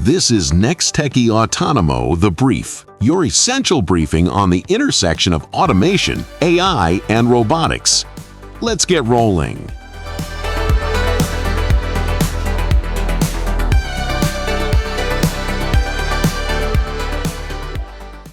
This is NexTechie Autonomo, the brief, your essential briefing on the intersection of automation, AI, and robotics. Let's get rolling.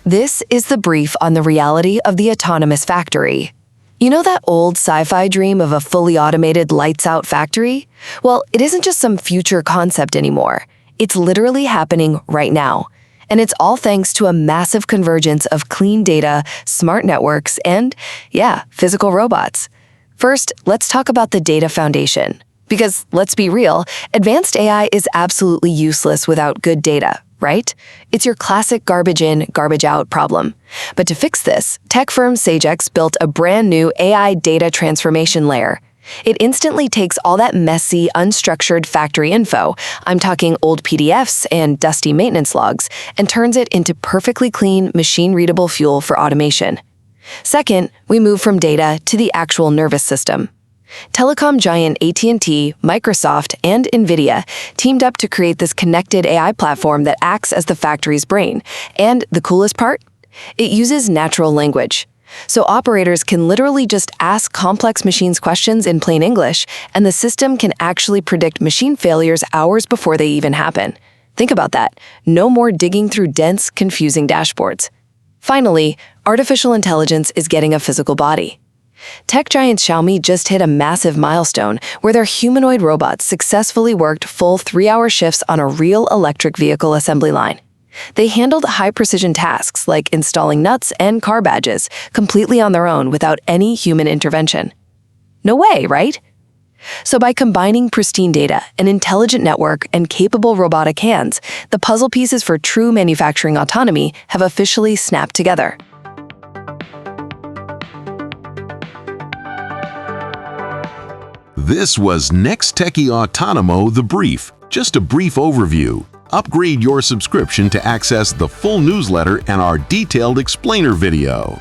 This is the brief on the reality of the autonomous factory. You know that old sci-fi dream of a fully automated lights-out factory? Well, it isn't just some future concept anymore. It's literally happening right now. And it's all thanks to a massive convergence of clean data, smart networks, and, physical robots. First, let's talk about the data foundation. Because, let's be real, advanced AI is absolutely useless without good data, right? It's your classic garbage in, garbage out problem. But to fix this, tech firm SageX built a brand new AI data transformation layer. It instantly takes all that messy, unstructured factory info, I'm talking old PDFs and dusty maintenance logs, and turns it into perfectly clean, machine-readable fuel for automation. Second, we move from data to the actual nervous system. Telecom giant AT&T, Microsoft, and NVIDIA teamed up to create this connected AI platform that acts as the factory's brain. And the coolest part? It uses natural language. So operators can literally just ask complex machines questions in plain English, and the system can actually predict machine failures hours before they even happen. Think about that. No more digging through dense, confusing dashboards. Finally, artificial intelligence is getting a physical body. Tech giant Xiaomi just hit a massive milestone where their humanoid robots successfully worked full 3-hour shifts on a real electric vehicle assembly line. They handled high-precision tasks like installing nuts and car badges completely on their own without any human intervention. No way, right? So by combining pristine data, an intelligent network, and capable robotic hands, the puzzle pieces for true manufacturing autonomy have officially snapped together. This was NexTechie Autonomo, the brief, just a brief overview. Upgrade your subscription to access the full newsletter and our detailed explainer video.